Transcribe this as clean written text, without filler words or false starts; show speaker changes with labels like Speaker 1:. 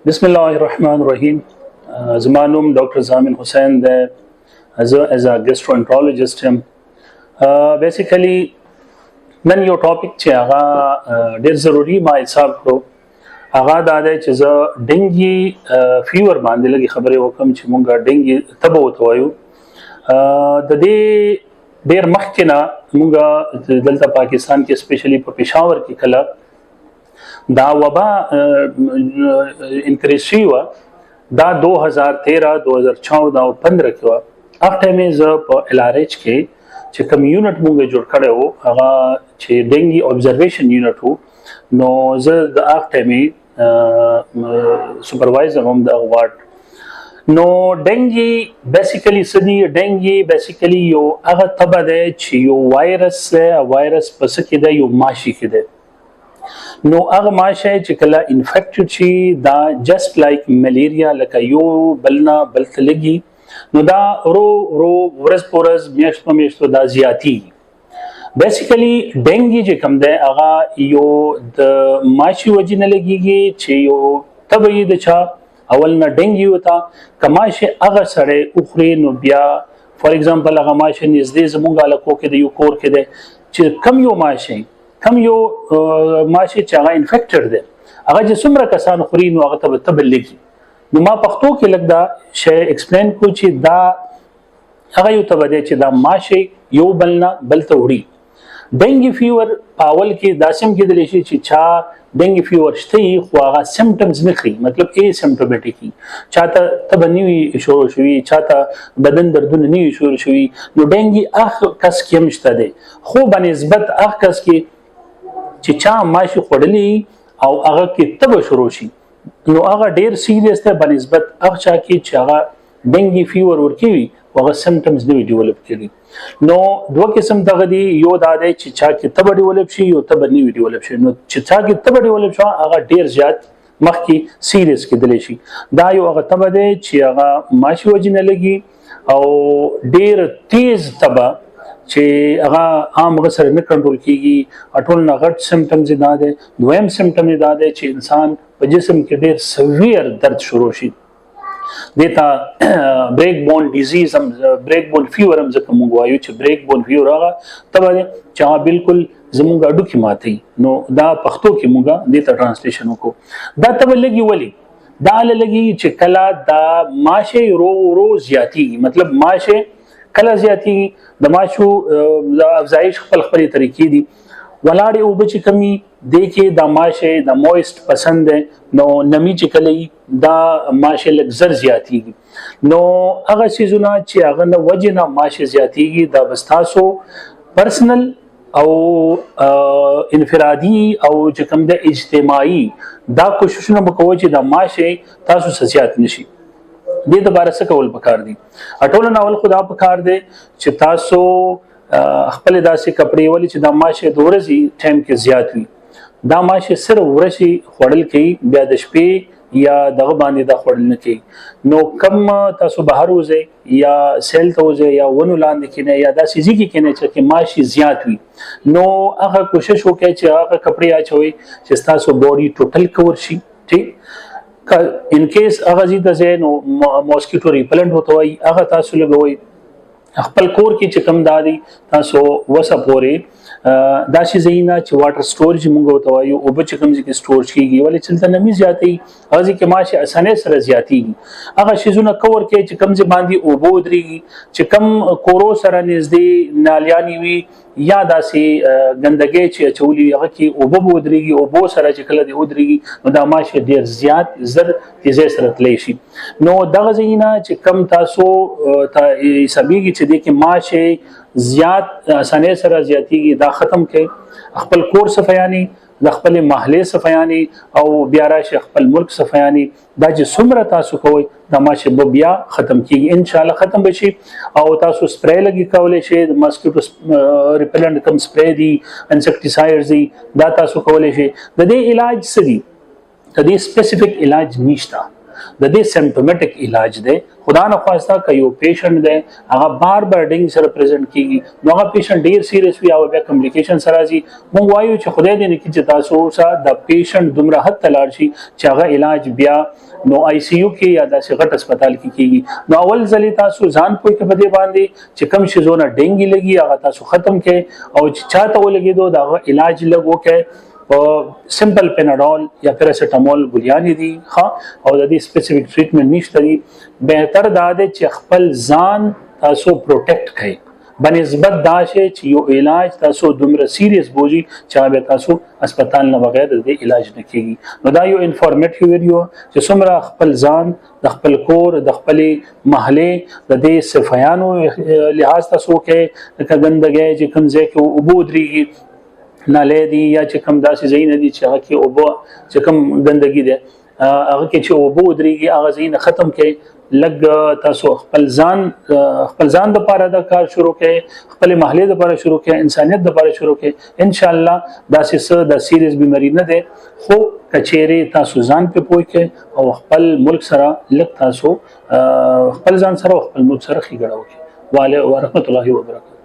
Speaker 1: بسم الله الرحمن الرحیم. زما نوم ډاکټر زامن حسین دی. زه as a gastroenterologist یم. بیسیکلی نن یو ټاپک چې هغه ډیر ضروری ما حساب کړو هغه دا دی چې زه ډنګي فیور باندې لږ خبرې وکم چې مونږه ډنګي تبه وته وایو. د دې ډیر مخکې نه مونږه دلته پاکستان کې سپیشلی په پېښور کې کله دا وبا انکریز شي و دا 2013 2014 او 15 کې و. هغه ټایم زه په LRH کې چې کوم یونټ مونږ جوړ کړی وو هغه چې ډنګي observation یونټ وو نو زه د هغه ټایم سپروایزر هم د وارډ نو ډنګي بیسیکلی سدي ډنګي بیسیکلی یو هغه تبه ده چې یو وایرس پس کې ده یو ماشي کې ده نو هغه ماشه چې کله انفیکټډ شي دا جست لایک ملیریا لکه یو بلنا بلته لګي نو دا رو ورځ پورز میاشت په میاشتو دا زیاتی بیسیکلی ډنګي چې کوم ده هغه یو د ماشي وجنه لګيږي چې یو تبعی د چا اول نه ډنګي وتا کماشه هغه سره اخري نو بیا فار ایگزامپل هغه ماشه نږدې زمونږه لکو کې د یو کور کې ده چې کم یو ماشه کم یو ماشي چې هغه انفیکټډ دی هغه چې څومره کسان خوري نو هغه ته تبه لګي نو ما پښتو کې لګ دا شی ایکسپلین کو چې دا هغه یو تبه دی چې دا ماشي یو بلنا بلته وړي ډنګي فیور پاول کې داسم کې د لشي چې چا ډنګي فیور شته خو هغه سمپټمز نه خي مطلب ای سمپټومټیک چاته تبه نیوي شروع شوي چاته بدن دردونه نیوي شروع شوي نو ډنګي اخ کس کې مشته دی خو بنسبت اخ کس کې چې چا ماشي خړلې او هغه کې تبه شروع شي نو هغه ډیر سیریس ده بنسبت هغه چا کې چې هغه ډنګي فیور ورکوي هغه سمپټمز نه ډیولپ کړي نو دوه قسم دغه دي یو دا دی چې چا کې تبه ډیولپ شي یو تبه نه ډیولپ شي نو چې چا کې تبه ډیولپ شي هغه ډیر زیات مخکې سیریس کېدلی شي دا یو هغه تبه دی چې هغه ماشي وجنه لګي او ډیر تیز تبه چې هغه عام غسر نه کنټرول کیږي اټول نه غټ سمپټمز دا ده دویم سمپټم دا ده چې انسان په جسم کې ډیر سویر درد شروع شي دیتا بریک بون ډیزیز هم بریک بون فیور هم ځکه موږ وایو چې بریک بون فیور هغه تبه چې هغه بالکل زموږ اډو کې ماتي نو دا پښتو کې موږ دیتا ترانسلیشن وکړو دا تبه لګي ولی دا لګي چې کله دا ماشه رو زیاتی مطلب ماشه کله زیاتی د ماشو د افزایش خپل طریقې دي ولاړې او بچ کمی د کې د ماشه د مویست پسند نو نمی چې کله دا ماشه لګزر زیاتیږي نو هغه سيزونه چې هغه نه وجنه ماشه زیاتیږي د بستاسو پرسنل او انفرادي او چې کوم د اجتماعي دا کوششونه وکوي چې د ماشه تاسو سزيات نشي دې د بار څه کول پکار دي اټول ناول خدا پکار دي چې تاسو خپل داسې کپڑے ولې چې د ماشه د ورځې ټایم کې زیات وي دا ماشه سره ورشي خړل کې بیا د شپې یا دغه باندې د خړل نه کې نو کم تاسو بهر وځي یا سیل ته وځي یا ونو لاندې کې نه یا داسې ځکه کې نه چې ماشه زیات وي نو هغه کوشش وکړئ چې هغه کپڑے اچوي چې تاسو باډي ټوټل کور شي ٹھیک ان کیس هغه زیاده زینو موسکیټو ریپلنټ وته وي هغه تاسو لګوي خپل کور کې چې کم دادي تاسو وسه پورې دا شي زینا چې واټر سټورج موږ وته وي او به چې کم ځکه سټورج کیږي ولې چلته نمی زیاتې هغه کې ماشه اسانه سره زیاتې هغه شیزونه کور کې چې کم ځ باندې او بو دريږي چې کم کورو سره نږدې نالیانی وي یا داسې ګندګي چې چولي هغه کې او بو دريږي او بو سره چې کله دی او دريږي نو دا ماشه ډیر زیات زر تیزه سره تلی شي نو دغه زینا چې کم تاسو حسابيږي چې د کې ماشه زیات اسانه سره زیاتیږي دا ختم کړي خپل کور صفیانی د خپل محله صفیانی او بیا راشي خپل ملک صفیانی دا چې څومره تاسو کوی دا ماشه بیا ختم کیږي ان شاء الله ختم بشي او تاسو سپری لګي کولای شئ د ماسکیټو ریپلنټ کم سپری دي انسیکټیسایډز دي دا تاسو کولای شئ د دې علاج سړي د دې سپیسیفیک علاج نشته د دې سیمپټومټیک علاج دی خدا نه خواسته که یو پیشنټ دی هغه بار ډینګ سره پریزنټ کیږي نو هغه پیشنټ ډیر سیریس وي او بیا کمپلیکیشن سره راځي مونږ وایو چې خدای دې نه کړي چې تاسو سره د پیشنټ دومره حد ته لاړ شي چې هغه علاج بیا نو آی سی یو کې یا داسې غټ هسپتال کې کیږي نو اول ځلې تاسو ځان پوي کې بده باندې چې کم شي زونه ډینګي لګي هغه تاسو ختم کړي او چې چاته ولګي دا علاج لګو کې سمپل پیناډول یا پیراسټامول ګولیانې دي ها او د دې سپیسیفیک ټریټمنټ نشته دي بهتر دا دی چې خپل ځان تاسو پروټیکټ کړئ بنسبت دا شي چې یو علاج تاسو دومره سیریس بوجي چې به تاسو هسپتال نه بغیر د علاج نه کیږي نو دا یو انفارمیټیو ویډیو چې څومره خپل ځان د خپل کور د خپل محله د دې صفایانو لحاظ تاسو کې د ګندګي چې کوم ځای کې وبودريږي ناله دي یا چې کوم داسې ځای نه دي چې هغه کې اوبه چې کوم ګندګي ده هغه کې چې اوبه ودرېږي هغه ځای نه ختم کړي لګ تاسو خپل ځان د پاره د کار شروع کړي خپل محله د پاره شروع کړي انسانيت د پاره شروع کړي ان شاء الله داسې د سیریس بیماری نه ده خو کچېره تاسو ځان په پوي کې او خپل ملک سره لګ تاسو خپل ځان سره خپل ملک سره خېګړاو کې والے ورحمت الله وبرکاته